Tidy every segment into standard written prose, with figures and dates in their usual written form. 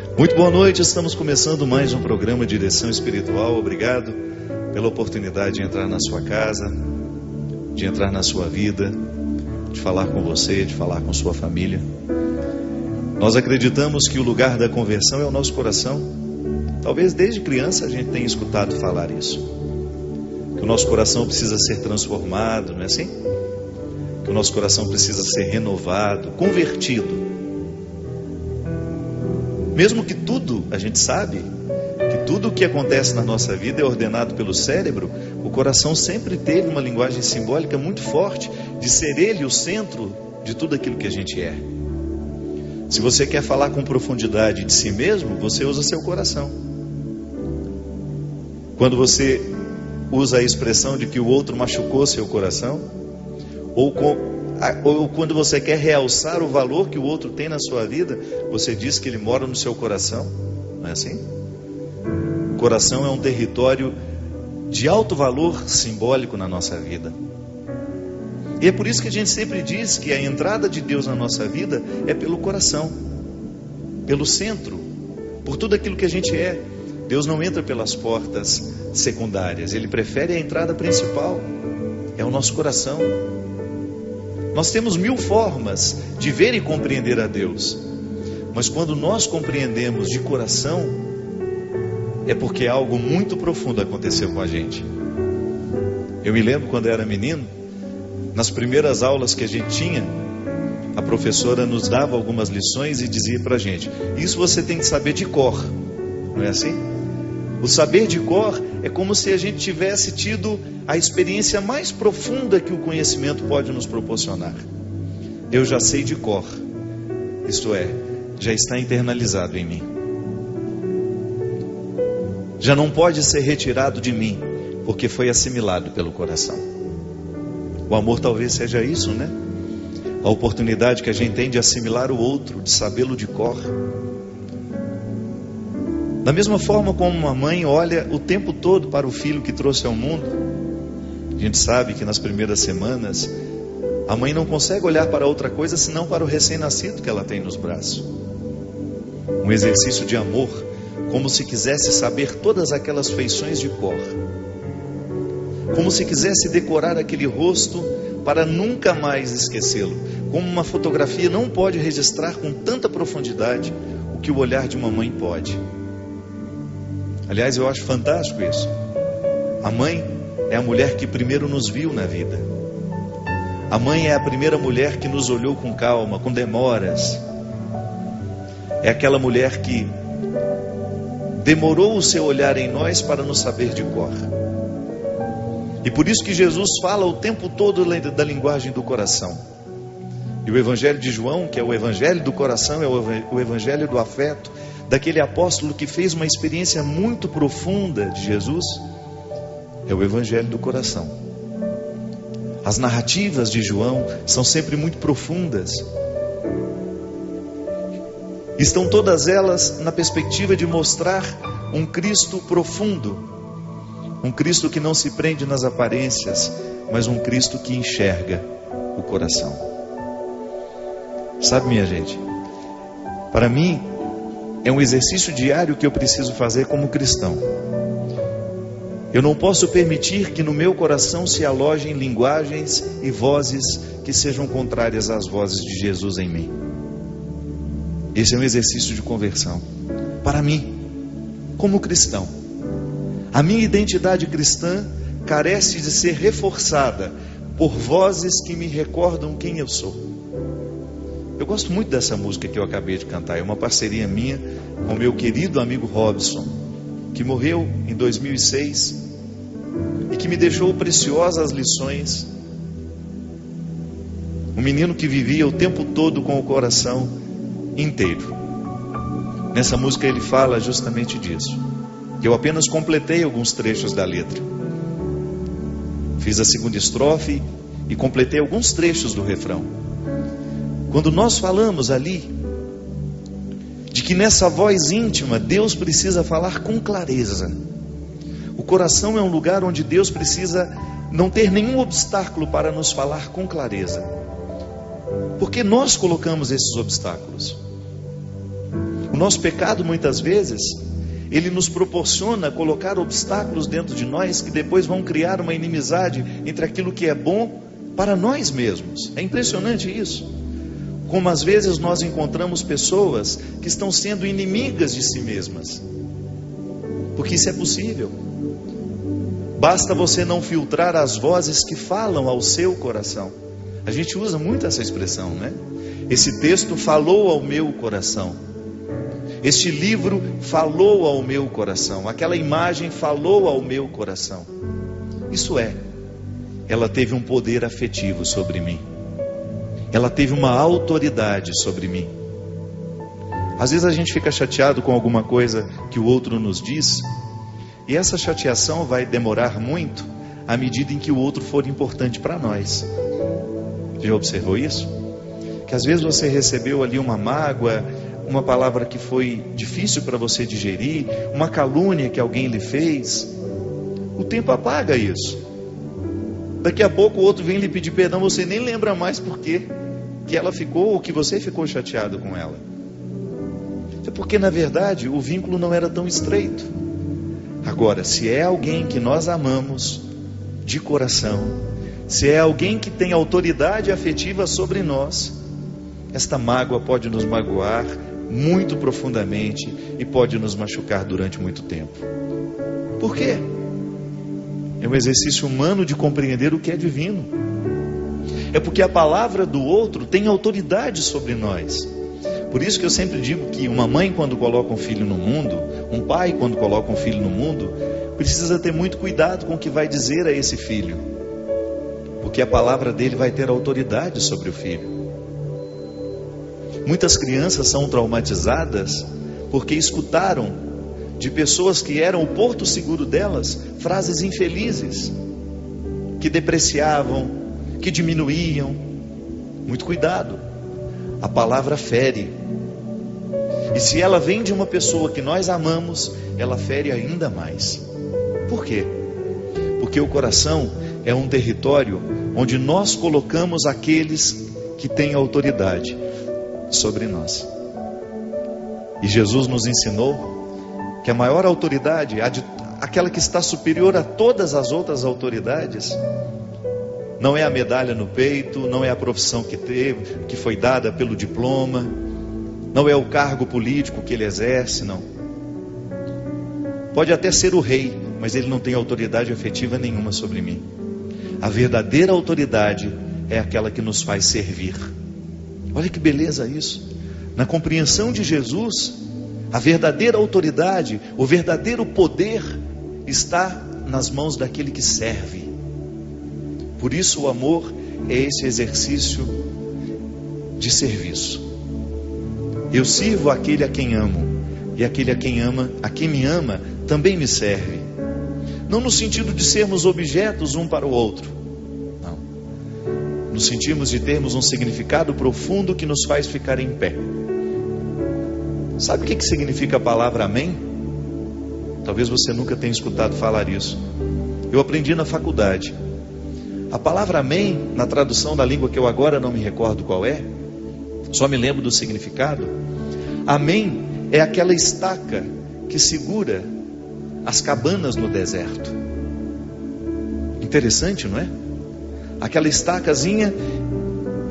Muito boa noite, estamos começando mais um programa de Direção Espiritual. Obrigado pela oportunidade de entrar na sua casa, de entrar na sua vida, de falar com você, de falar com sua família. Nós acreditamos que o lugar da conversão é o nosso coração. Talvez desde criança a gente tenha escutado falar isso, que o nosso coração precisa ser transformado, não é assim? Que o nosso coração precisa ser renovado, convertido. Mesmo que tudo, a gente sabe, que tudo o que acontece na nossa vida é ordenado pelo cérebro, o coração sempre teve uma linguagem simbólica muito forte de ser ele o centro de tudo aquilo que a gente é. Se você quer falar com profundidade de si mesmo, você usa seu coração. Quando você usa a expressão de que o outro machucou seu coração, ou quando você quer realçar o valor que o outro tem na sua vida, você diz que ele mora no seu coração, não é assim? O coração é um território de alto valor simbólico na nossa vida. E é por isso que a gente sempre diz que a entrada de Deus na nossa vida é pelo coração, pelo centro, por tudo aquilo que a gente é. Deus não entra pelas portas secundárias, Ele prefere a entrada principal, é o nosso coração. Nós temos 1000 formas de ver e compreender a Deus, mas quando nós compreendemos de coração, é porque algo muito profundo aconteceu com a gente. Eu me lembro quando eu era menino, nas primeiras aulas que a gente tinha, a professora nos dava algumas lições e dizia pra gente: isso você tem que saber de cor, não é assim? O saber de cor é como se a gente tivesse tido a experiência mais profunda que o conhecimento pode nos proporcionar. Eu já sei de cor, isto é, já está internalizado em mim. Já não pode ser retirado de mim, porque foi assimilado pelo coração. O amor talvez seja isso, né? A oportunidade que a gente tem de assimilar o outro, de sabê-lo de cor. Da mesma forma como uma mãe olha o tempo todo para o filho que trouxe ao mundo, a gente sabe que nas primeiras semanas, a mãe não consegue olhar para outra coisa senão para o recém-nascido que ela tem nos braços. Um exercício de amor, como se quisesse saber todas aquelas feições de cor. Como se quisesse decorar aquele rosto para nunca mais esquecê-lo. Como uma fotografia não pode registrar com tanta profundidade o que o olhar de uma mãe pode. Aliás, eu acho fantástico isso. A mãe é a mulher que primeiro nos viu na vida. A mãe é a primeira mulher que nos olhou com calma, com demoras. É aquela mulher que demorou o seu olhar em nós para nos saber de cor. E por isso que Jesus fala o tempo todo da linguagem do coração. E o Evangelho de João, que é o Evangelho do coração, é o Evangelho do afeto, daquele apóstolo que fez uma experiência muito profunda de Jesus, é o Evangelho do coração. As narrativas de João são sempre muito profundas. Estão todas elas na perspectiva de mostrar um Cristo profundo, um Cristo que não se prende nas aparências, mas um Cristo que enxerga o coração. Sabe, minha gente, para mim é um exercício diário que eu preciso fazer como cristão. Eu não posso permitir que no meu coração se alojem linguagens e vozes que sejam contrárias às vozes de Jesus em mim. Esse é um exercício de conversão. Para mim, como cristão, a minha identidade cristã carece de ser reforçada por vozes que me recordam quem eu sou. Eu gosto muito dessa música que eu acabei de cantar. É uma parceria minha com meu querido amigo Robson, que morreu em 2006 e que me deixou preciosas lições. Um menino que vivia o tempo todo com o coração inteiro. Nessa música ele fala justamente disso. Eu apenas completei alguns trechos da letra. Fiz a segunda estrofe e completei alguns trechos do refrão. Quando nós falamos ali de que nessa voz íntima Deus precisa falar com clareza. O coração é um lugar onde Deus precisa não ter nenhum obstáculo para nos falar com clareza. Porque nós colocamos esses obstáculos. O nosso pecado, muitas vezes, ele nos proporciona colocar obstáculos dentro de nós que depois vão criar uma inimizade entre aquilo que é bom para nós mesmos. É impressionante isso. Como às vezes nós encontramos pessoas que estão sendo inimigas de si mesmas. Porque isso é possível. Basta você não filtrar as vozes que falam ao seu coração. A gente usa muito essa expressão, né? Esse texto falou ao meu coração. Este livro falou ao meu coração. Aquela imagem falou ao meu coração. Isso é, ela teve um poder afetivo sobre mim. Ela teve uma autoridade sobre mim. Às vezes a gente fica chateado com alguma coisa que o outro nos diz, e essa chateação vai demorar muito à medida em que o outro for importante para nós. Já observou isso? Que às vezes você recebeu ali uma mágoa, uma palavra que foi difícil para você digerir, uma calúnia que alguém lhe fez. O tempo apaga isso. Daqui a pouco o outro vem lhe pedir perdão, você nem lembra mais por quê que ela ficou ou que você ficou chateado com ela. É porque na verdade o vínculo não era tão estreito. Agora, se é alguém que nós amamos de coração, se é alguém que tem autoridade afetiva sobre nós, esta mágoa pode nos magoar muito profundamente e pode nos machucar durante muito tempo. Por quê? É um exercício humano de compreender o que é divino. É porque a palavra do outro tem autoridade sobre nós. Por isso que eu sempre digo que uma mãe, quando coloca um filho no mundo, um pai, quando coloca um filho no mundo, precisa ter muito cuidado com o que vai dizer a esse filho, porque a palavra dele vai ter autoridade sobre o filho. Muitas crianças são traumatizadas porque escutaram de pessoas que eram o porto seguro delas frases infelizes, que depreciavam, que diminuíam. Muito cuidado, a palavra fere. E se ela vem de uma pessoa que nós amamos, ela fere ainda mais. Por quê? Porque o coração é um território onde nós colocamos aqueles que têm autoridade sobre nós. E Jesus nos ensinou que a maior autoridade, aquela que está superior a todas as outras autoridades, não é a medalha no peito, não é a profissão que teve, que foi dada pelo diploma, não é o cargo político que ele exerce, não. Pode até ser o rei, mas ele não tem autoridade afetiva nenhuma sobre mim. A verdadeira autoridade é aquela que nos faz servir. Olha que beleza isso. Na compreensão de Jesus, a verdadeira autoridade, o verdadeiro poder está nas mãos daquele que serve. Por isso o amor é esse exercício de serviço. Eu sirvo aquele a quem amo, e aquele a quem me ama, também me serve. Não no sentido de sermos objetos um para o outro, não. No sentido de termos um significado profundo que nos faz ficar em pé. Sabe o que significa a palavra amém? Talvez você nunca tenha escutado falar isso. Eu aprendi na faculdade. A palavra amém, na tradução da língua que eu agora não me recordo qual é, só me lembro do significado. Amém é aquela estaca que segura as cabanas no deserto. Interessante, não é? Aquela estacazinha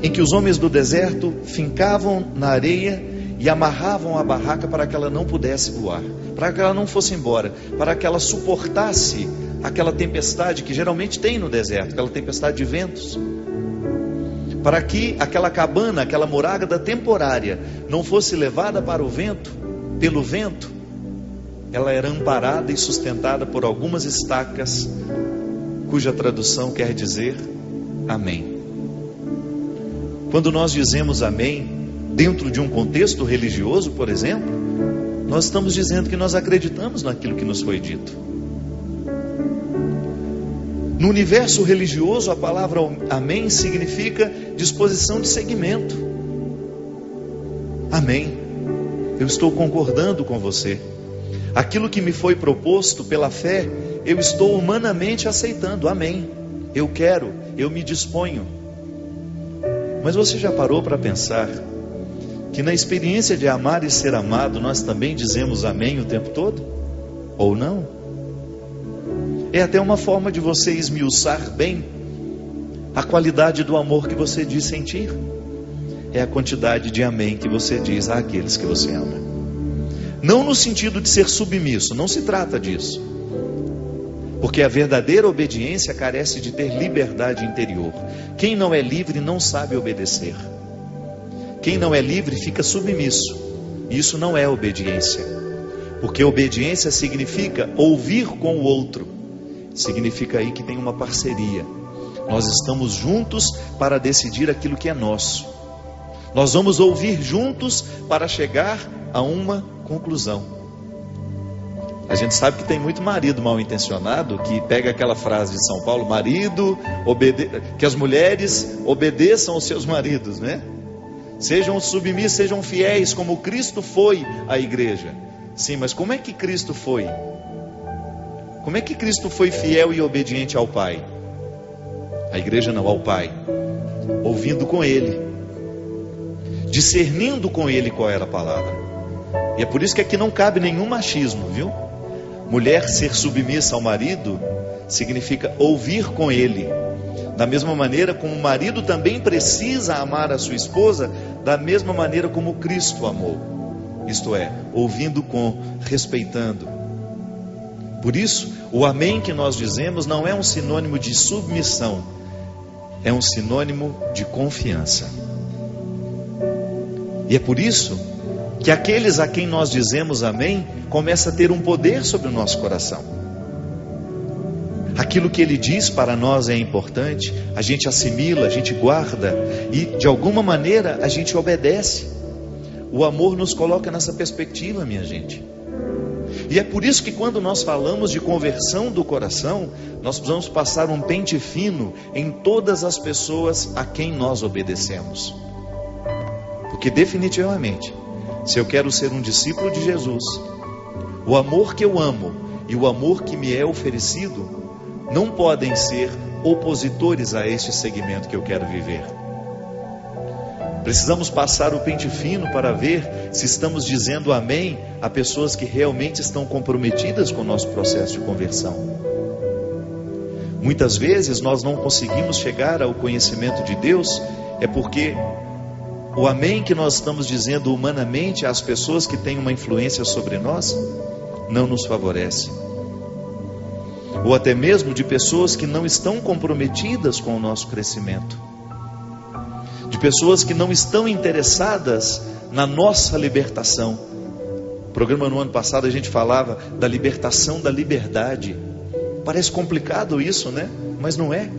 em que os homens do deserto fincavam na areia e amarravam a barraca para que ela não pudesse voar, para que ela não fosse embora, para que ela suportasse aquela tempestade que geralmente tem no deserto, aquela tempestade de ventos, para que aquela cabana, aquela morada temporária não fosse levada para o vento, pelo vento. Ela era amparada e sustentada por algumas estacas, cuja tradução quer dizer amém. Quando nós dizemos amém, dentro de um contexto religioso, por exemplo, nós estamos dizendo que nós acreditamos naquilo que nos foi dito. No universo religioso, a palavra amém significa disposição de seguimento. Amém. Eu estou concordando com você. Aquilo que me foi proposto pela fé, eu estou humanamente aceitando. Amém. Eu quero, eu me disponho. Mas você já parou para pensar que na experiência de amar e ser amado, nós também dizemos amém o tempo todo? Ou não? É até uma forma de você esmiuçar bem a qualidade do amor que você diz sentir. É a quantidade de amém que você diz àqueles que você ama. Não no sentido de ser submisso, não se trata disso. Porque a verdadeira obediência carece de ter liberdade interior. Quem não é livre não sabe obedecer. Quem não é livre fica submisso. E isso não é obediência. Porque obediência significa ouvir com o outro. Significa aí que tem uma parceria. Nós estamos juntos para decidir aquilo que é nosso. Nós vamos ouvir juntos para chegar a uma conclusão. A gente sabe que tem muito marido mal intencionado que pega aquela frase de São Paulo: marido, que as mulheres obedeçam aos seus maridos, né? Sejam submissos, sejam fiéis, como Cristo foi à igreja. Sim, mas como é que Cristo foi? Como é que Cristo foi fiel e obediente ao Pai? A igreja não, ao Pai. Ouvindo com Ele, discernindo com Ele qual era a palavra. E é por isso que aqui não cabe nenhum machismo, viu? Mulher ser submissa ao marido significa ouvir com ele. Da mesma maneira como o marido também precisa amar a sua esposa, da mesma maneira como Cristo amou. Isto é, ouvindo com, respeitando. Por isso, o amém que nós dizemos não é um sinônimo de submissão, é um sinônimo de confiança. E é por isso que aqueles a quem nós dizemos amém, começa a ter um poder sobre o nosso coração. Aquilo que ele diz para nós é importante, a gente assimila, a gente guarda, e de alguma maneira a gente obedece. O amor nos coloca nessa perspectiva, minha gente. E é por isso que quando nós falamos de conversão do coração, nós precisamos passar um pente fino em todas as pessoas a quem nós obedecemos. Porque definitivamente, se eu quero ser um discípulo de Jesus, o amor que eu amo e o amor que me é oferecido não podem ser opositores a este segmento que eu quero viver. Precisamos passar o pente fino para ver se estamos dizendo amém a pessoas que realmente estão comprometidas com o nosso processo de conversão. Muitas vezes nós não conseguimos chegar ao conhecimento de Deus, é porque o amém que nós estamos dizendo humanamente às pessoas que têm uma influência sobre nós, não nos favorece. Ou até mesmo de pessoas que não estão comprometidas com o nosso crescimento. De pessoas que não estão interessadas na nossa libertação. No programa no ano passado a gente falava da libertação da liberdade. Parece complicado isso, né? Mas não é.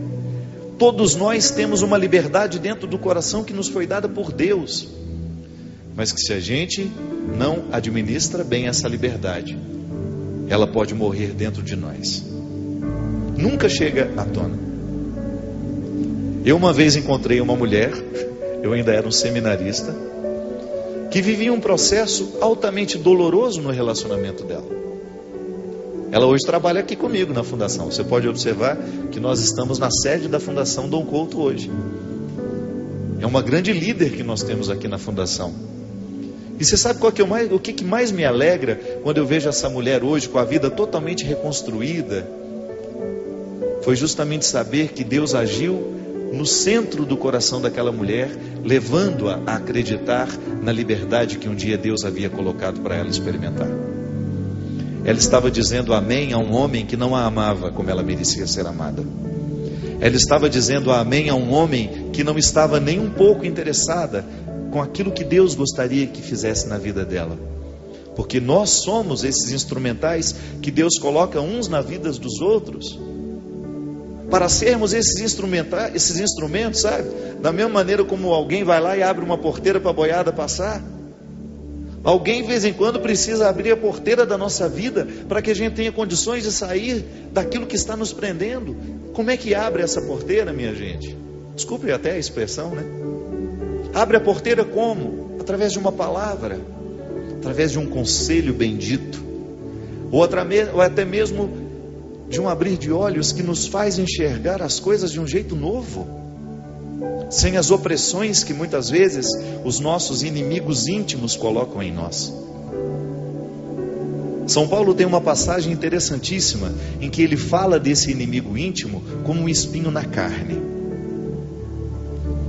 Todos nós temos uma liberdade dentro do coração que nos foi dada por Deus. Mas que se a gente não administra bem essa liberdade, ela pode morrer dentro de nós. Nunca chega à tona. Eu uma vez encontrei uma mulher, eu ainda era um seminarista, que vivia um processo altamente doloroso no relacionamento dela. Ela hoje trabalha aqui comigo na fundação. Você pode observar que nós estamos na sede da Fundação Dom Couto hoje. É uma grande líder que nós temos aqui na fundação. E você sabe qual que é o que mais me alegra quando eu vejo essa mulher hoje com a vida totalmente reconstruída? Foi justamente saber que Deus agiu no centro do coração daquela mulher, levando-a a acreditar na liberdade que um dia Deus havia colocado para ela experimentar. Ela estava dizendo amém a um homem que não a amava como ela merecia ser amada. Ela estava dizendo amém a um homem que não estava nem um pouco interessada com aquilo que Deus gostaria que fizesse na vida dela. Porque nós somos esses instrumentais que Deus coloca uns na vida dos outros, para sermos esses instrumentos, sabe? Da mesma maneira como alguém vai lá e abre uma porteira para a boiada passar. Alguém de vez em quando precisa abrir a porteira da nossa vida para que a gente tenha condições de sair daquilo que está nos prendendo. Como é que abre essa porteira, minha gente? Desculpe até a expressão, né? Abre a porteira como? Através de uma palavra, através de um conselho bendito, ou até mesmo de um abrir de olhos que nos faz enxergar as coisas de um jeito novo. sem as opressões que muitas vezes os nossos inimigos íntimos colocam em nós. São Paulo tem uma passagem interessantíssima em que ele fala desse inimigo íntimo como um espinho na carne.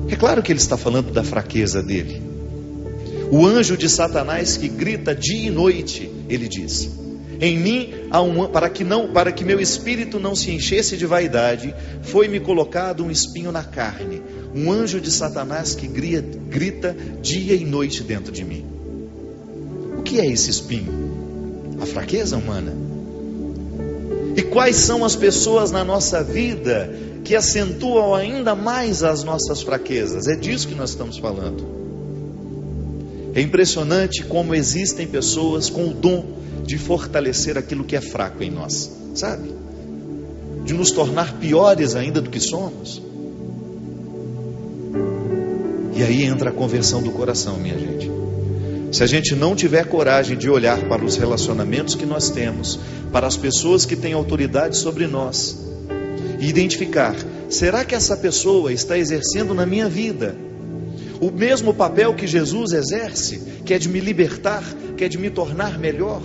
É claro que ele está falando da fraqueza dele. O anjo de Satanás que grita dia e noite, ele diz: em mim há para que meu espírito não se enchesse de vaidade, foi-me colocado um espinho na carne, um anjo de Satanás que grita dia e noite dentro de mim. O que é esse espinho? A fraqueza humana. E quais são as pessoas na nossa vida que acentuam ainda mais as nossas fraquezas? É disso que nós estamos falando. É impressionante como existem pessoas com o dom de fortalecer aquilo que é fraco em nós, sabe? De nos tornar piores ainda do que somos. E aí entra a conversão do coração, minha gente. Se a gente não tiver coragem de olhar para os relacionamentos que nós temos, para as pessoas que têm autoridade sobre nós, e identificar, será que essa pessoa está exercendo na minha vida o mesmo papel que Jesus exerce, que é de me libertar, que é de me tornar melhor?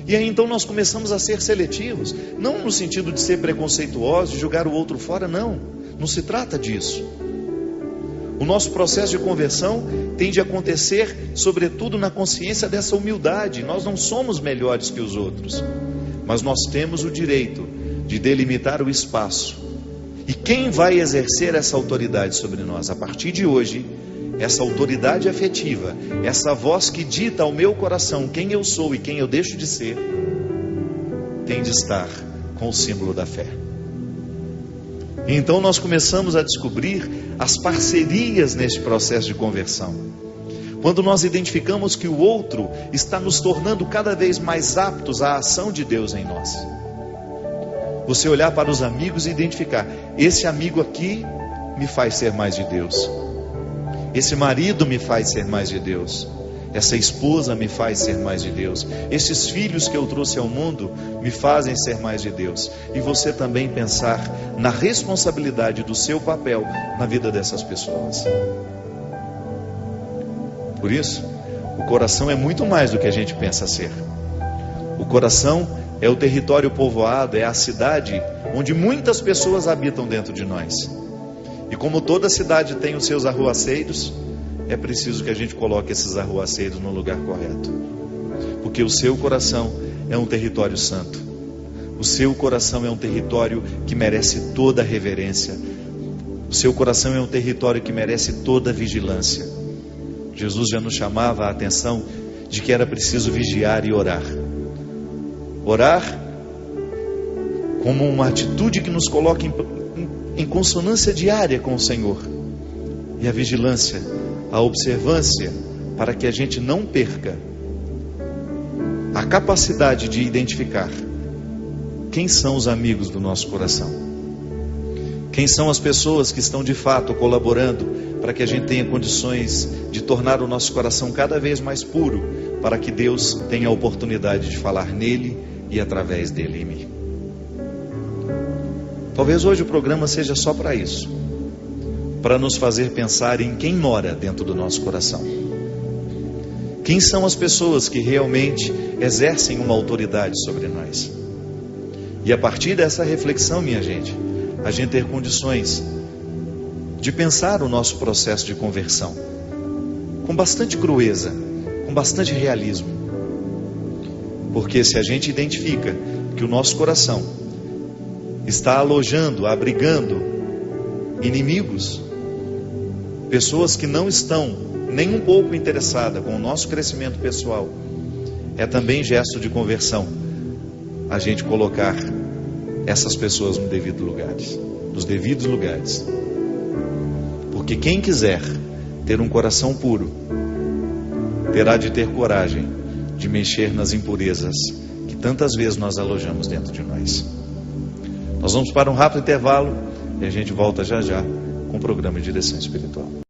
E aí então nós começamos a ser seletivos, não no sentido de ser preconceituosos, de jogar o outro fora, não se trata disso. O nosso processo de conversão tem de acontecer, sobretudo, na consciência dessa humildade. Nós não somos melhores que os outros, mas nós temos o direito de delimitar o espaço. E quem vai exercer essa autoridade sobre nós? A partir de hoje, essa autoridade afetiva, essa voz que dita ao meu coração quem eu sou e quem eu deixo de ser, tem de estar com o símbolo da fé. Então nós começamos a descobrir as parcerias neste processo de conversão. Quando nós identificamos que o outro está nos tornando cada vez mais aptos à ação de Deus em nós. Você olhar para os amigos e identificar: esse amigo aqui me faz ser mais de Deus. Esse marido me faz ser mais de Deus. Essa esposa me faz ser mais de Deus. Esses filhos que eu trouxe ao mundo me fazem ser mais de Deus. E você também pensar na responsabilidade do seu papel na vida dessas pessoas. Por isso, o coração é muito mais do que a gente pensa ser. O coração é o território povoado, é a cidade onde muitas pessoas habitam dentro de nós. E como toda cidade tem os seus arruaceiros, é preciso que a gente coloque esses arruaceiros no lugar correto. Porque o seu coração é um território santo. O seu coração é um território que merece toda a reverência. O seu coração é um território que merece toda a vigilância. Jesus já nos chamava a atenção de que era preciso vigiar e orar. Orar como uma atitude que nos coloca em consonância diária com o Senhor. E a vigilância, a observância, para que a gente não perca a capacidade de identificar quem são os amigos do nosso coração, quem são as pessoas que estão de fato colaborando para que a gente tenha condições de tornar o nosso coração cada vez mais puro, para que Deus tenha a oportunidade de falar nele e através dele em mim. Talvez hoje o programa seja só para isso, para nos fazer pensar em quem mora dentro do nosso coração. Quem são as pessoas que realmente exercem uma autoridade sobre nós? E a partir dessa reflexão, minha gente, a gente ter condições de pensar o nosso processo de conversão com bastante crueza, com bastante realismo. Porque se a gente identifica que o nosso coração está alojando, abrigando inimigos, pessoas que não estão nem um pouco interessadas com o nosso crescimento pessoal, é também gesto de conversão a gente colocar essas pessoas nos devidos lugares. Porque quem quiser ter um coração puro, terá de ter coragem de mexer nas impurezas que tantas vezes nós alojamos dentro de nós. Nós vamos para um rápido intervalo e a gente volta já já com o programa de direção espiritual.